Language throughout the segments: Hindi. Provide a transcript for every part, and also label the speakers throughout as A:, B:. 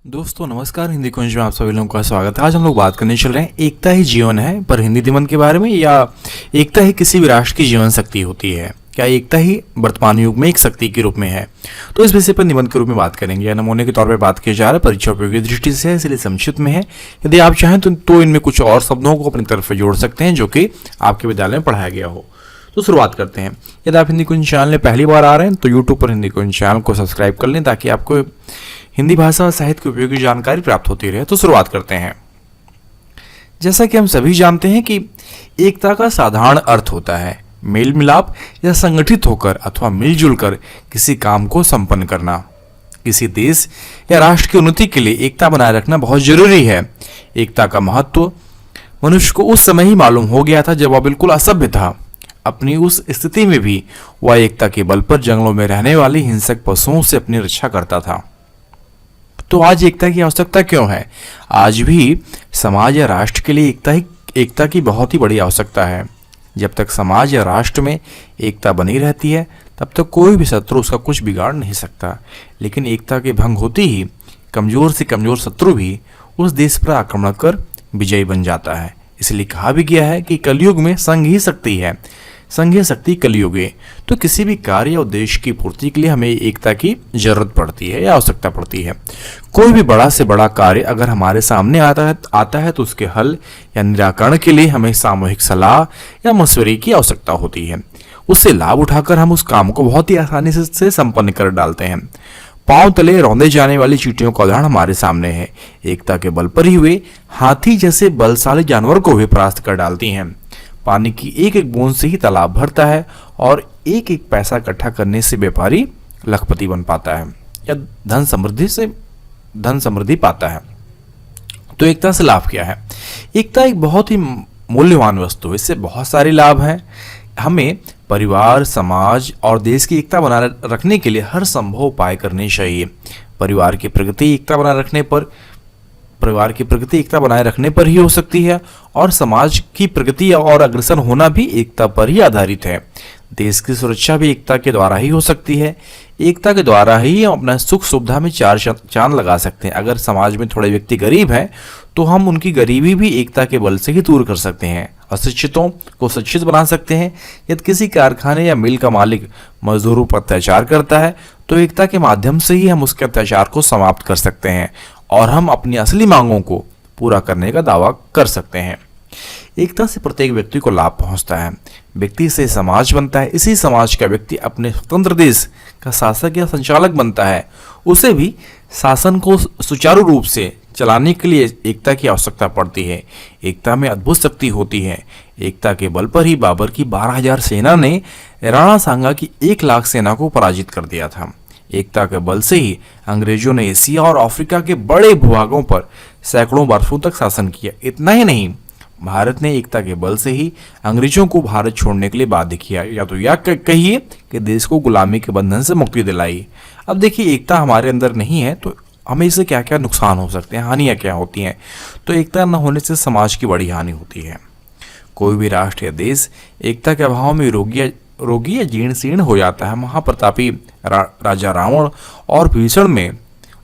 A: दोस्तों नमस्कार, हिंदी कुंज में आप सभी लोगों का स्वागत है। आज हम लोग बात करने चल रहे हैं एकता ही जीवन है पर हिंदी निबंध के बारे में, या एकता ही किसी भी राष्ट्र की जीवन शक्ति होती है, क्या एकता ही वर्तमान युग में एक शक्ति के रूप में है। तो इस विषय पर निबंध के रूप में बात करेंगे। यह नमूने के तौर पर बात किया जा रहा है, परीक्षा उपयोगी दृष्टि से है, इसलिए संक्षिप्त में है। यदि आप चाहें तो इनमें कुछ और शब्दों को अपनी तरफ से जोड़ सकते हैं जो कि आपके विद्यालय में पढ़ाया गया हो। तो शुरुआत करते हैं। यदि आप हिंदी कुंज चैनल में पहली बार आ रहे हैं तो यूट्यूब पर हिंदी कुंज चैनल को सब्सक्राइब कर लें ताकि आपको हिंदी भाषा और साहित्य की उपयोगी जानकारी प्राप्त होती रहे। तो शुरुआत करते हैं। जैसा कि हम सभी जानते हैं कि एकता का साधारण अर्थ होता है मेल मिलाप या संगठित होकर अथवा मिलजुल कर किसी काम को संपन्न करना। किसी देश या राष्ट्र की उन्नति के लिए एकता बनाए रखना बहुत जरूरी है। एकता का महत्व मनुष्य को उस समय ही मालूम हो गया था जब वह बिल्कुल असभ्य था। अपनी उस स्थिति में भी वह एकता के बल पर जंगलों में रहने वाले हिंसक पशुओं से अपनी रक्षा करता था। तो आज एकता की आवश्यकता क्यों है? आज भी समाज या राष्ट्र के लिए एकता की बहुत ही बड़ी आवश्यकता है। जब तक समाज या राष्ट्र में एकता बनी रहती है तब तक कोई भी शत्रु उसका कुछ बिगाड़ नहीं सकता। लेकिन एकता के भंग होते ही कमजोर से कमजोर शत्रु भी उस देश पर आक्रमण कर विजयी बन जाता है। इसलिए कहा भी गया है कि कलयुग में संघ ही शक्ति है, संघीय शक्ति कलयुगे। तो किसी भी कार्य या उद्देश्य की पूर्ति के लिए हमें एकता की जरूरत पड़ती है या आवश्यकता पड़ती है। कोई भी बड़ा से बड़ा कार्य अगर हमारे सामने आता है तो उसके हल या निराकरण के लिए हमें सामूहिक सलाह या मशवरे की आवश्यकता होती है। उससे लाभ उठाकर हम उस काम को बहुत ही आसानी से संपन्न कर डालते हैं। पांव तले रौंदे जाने वाली चींटियों का उदाहरण हमारे सामने है। एकता के बल पर ही वे हाथी जैसे बलशाली जानवर को भी परास्त कर डालती हैं। पानी की एक एक बूंद से ही तालाब भरता है और एक एक पैसा इकट्ठा करने से व्यापारी लखपति बन पाता है या धन समृद्धि पाता है। तो एकता से लाभ क्या है? एकता एक बहुत ही मूल्यवान वस्तु है। इससे बहुत सारे लाभ हैं। हमें परिवार, समाज और देश की एकता बनाए रखने के लिए हर संभव उपाय करने चाहिए। परिवार की प्रगति एकता बनाए रखने पर ही हो सकती है और समाज की प्रगति और अग्रसर होना भी एकता पर ही आधारित है। देश की सुरक्षा भी एकता के द्वारा ही हो सकती है। एकता के द्वारा ही हम अपना सुख सुविधा में चार चांद लगा सकते हैं। अगर समाज में थोड़े व्यक्ति गरीब हैं तो हम उनकी गरीबी भी एकता के बल से ही दूर कर सकते हैं। अशिक्षितों को शिक्षित बना सकते हैं। यदि किसी कारखाने या मिल का मालिक मजदूरों पर अत्याचार करता है तो एकता के माध्यम से ही हम उसके अत्याचार को समाप्त कर सकते हैं और हम अपनी असली मांगों को पूरा करने का दावा कर सकते हैं। एकता से प्रत्येक व्यक्ति को लाभ पहुंचता है। व्यक्ति से समाज बनता है। इसी समाज का व्यक्ति अपने स्वतंत्र देश का शासक या संचालक बनता है। उसे भी शासन को सुचारू रूप से चलाने के लिए एकता की आवश्यकता पड़ती है। एकता में अद्भुत शक्ति होती है। एकता के बल पर ही बाबर की 12,000 सेना ने राणा सांगा की 1 लाख सेना को पराजित कर दिया था। एकता के बल से ही अंग्रेजों ने एशिया और अफ्रीका के बड़े भूभागों पर सैकड़ों वर्षों तक शासन किया। इतना ही नहीं, भारत ने एकता के बल से ही अंग्रेजों को भारत छोड़ने के लिए बाध्य किया, या तो यह कहिए कि देश को गुलामी के बंधन से मुक्ति दिलाई। अब देखिए, एकता हमारे अंदर नहीं है तो हमें इससे क्या क्या नुकसान हो सकते हैं, हानियां क्या होती हैं। तो एकता न होने से समाज की बड़ी हानि होती है। कोई भी राष्ट्र या देश एकता के अभाव में रोगी या जीर्ण शीर्ण हो जाता है। महाप्रतापी राजा रावण और भीषण में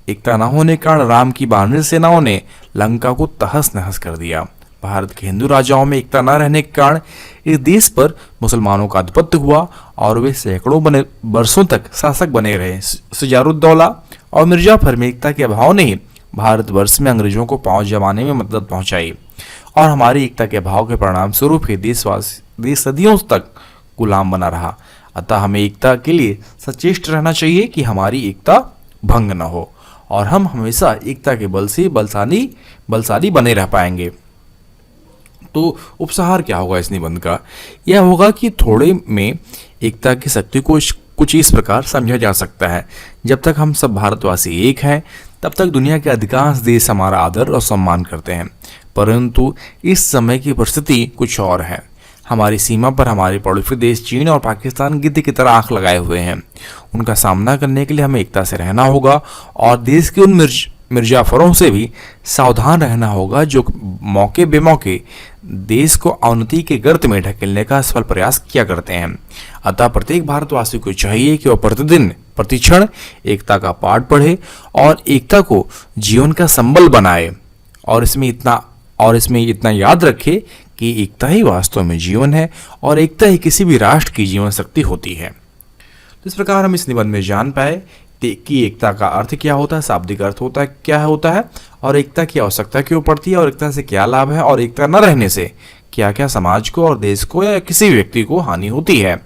A: एकता न होने के कारण राम की 92 सेनाओं ने लंका को तहस नहस कर दिया। भारत के हिंदू राजाओं में एकता न रहने के कारण इस देश पर मुसलमानों का आधिपत्य हुआ और वे सैकड़ों वर्षों तक शासक बने रहे। सिजारुद्दौला और मिर्जाफर में एकता के अभाव ने ही भारतवर्ष में अंग्रेजों को पांव जमाने में मदद पहुंचाई और हमारी एकता के अभाव के परिणाम स्वरूप ही देश सदियों तक गुलाम बना रहा। अतः हमें एकता के लिए सचेष्ट रहना चाहिए कि हमारी एकता भंग न हो और हम हमेशा एकता के बल से बलशाली बने रह पाएंगे। तो उपसंहार क्या होगा इस निबंध का? यह होगा कि थोड़े में एकता की शक्ति को कुछ इस प्रकार समझा जा सकता है। जब तक हम सब भारतवासी एक हैं तब तक दुनिया के अधिकांश देश हमारा आदर और सम्मान करते हैं। परंतु इस समय की परिस्थिति कुछ और है। हमारी सीमा पर हमारे पड़ोसी देश चीन और पाकिस्तान गिद्ध की तरह आंख लगाए हुए हैं। उनका सामना करने के लिए हमें एकता से रहना होगा और देश के उन मिर्जाफरों से भी सावधान रहना होगा जो मौके बेमौके देश को अवनति के गर्त में ढकेलने का सफल प्रयास किया करते हैं। अतः प्रत्येक भारतवासी को चाहिए कि वह प्रतिदिन प्रतिक्षण एकता का पाठ पढ़े और एकता को जीवन का संबल बनाए और इसमें इतना याद रखे कि एकता ही वास्तव में जीवन है और एकता ही किसी भी राष्ट्र की जीवन शक्ति होती है। तो इस प्रकार हम इस निबंध में जान पाए कि एकता का अर्थ क्या होता है, शाब्दिक अर्थ क्या होता है और एकता की आवश्यकता क्यों पड़ती है और एकता से क्या लाभ है और एकता न रहने से क्या क्या समाज को और देश को या किसी व्यक्ति को हानि होती है।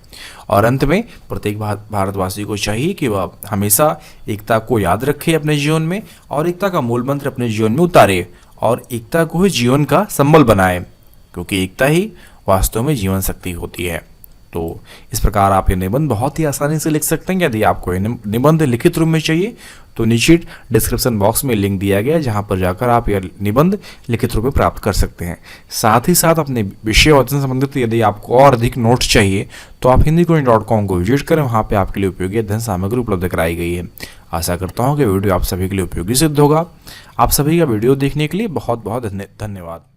A: और अंत में प्रत्येक भारतवासी को चाहिए कि वह हमेशा एकता को याद रखे अपने जीवन में और एकता का मूल मंत्र अपने जीवन में उतारे और एकता को ही जीवन का संबल बनाए, क्योंकि एकता ही वास्तव में जीवन शक्ति होती है। तो इस प्रकार आप ये निबंध बहुत ही आसानी से लिख सकते हैं। यदि आपको ये निबंध लिखित रूप में चाहिए तो नीचे डिस्क्रिप्शन बॉक्स में लिंक दिया गया है, जहां पर जाकर आप यह निबंध लिखित रूप में प्राप्त कर सकते हैं। साथ ही साथ अपने विषय और से संबंधित यदि आपको और अधिक नोट्स चाहिए तो आप hindicoin.com को विजिट करें, वहाँ पे आपके लिए उपयोगी अध्ययन सामग्री उपलब्ध कराई गई है। आशा करता हूँ कि वीडियो आप सभी के लिए उपयोगी सिद्ध होगा। आप सभी का वीडियो देखने के लिए बहुत बहुत धन्यवाद।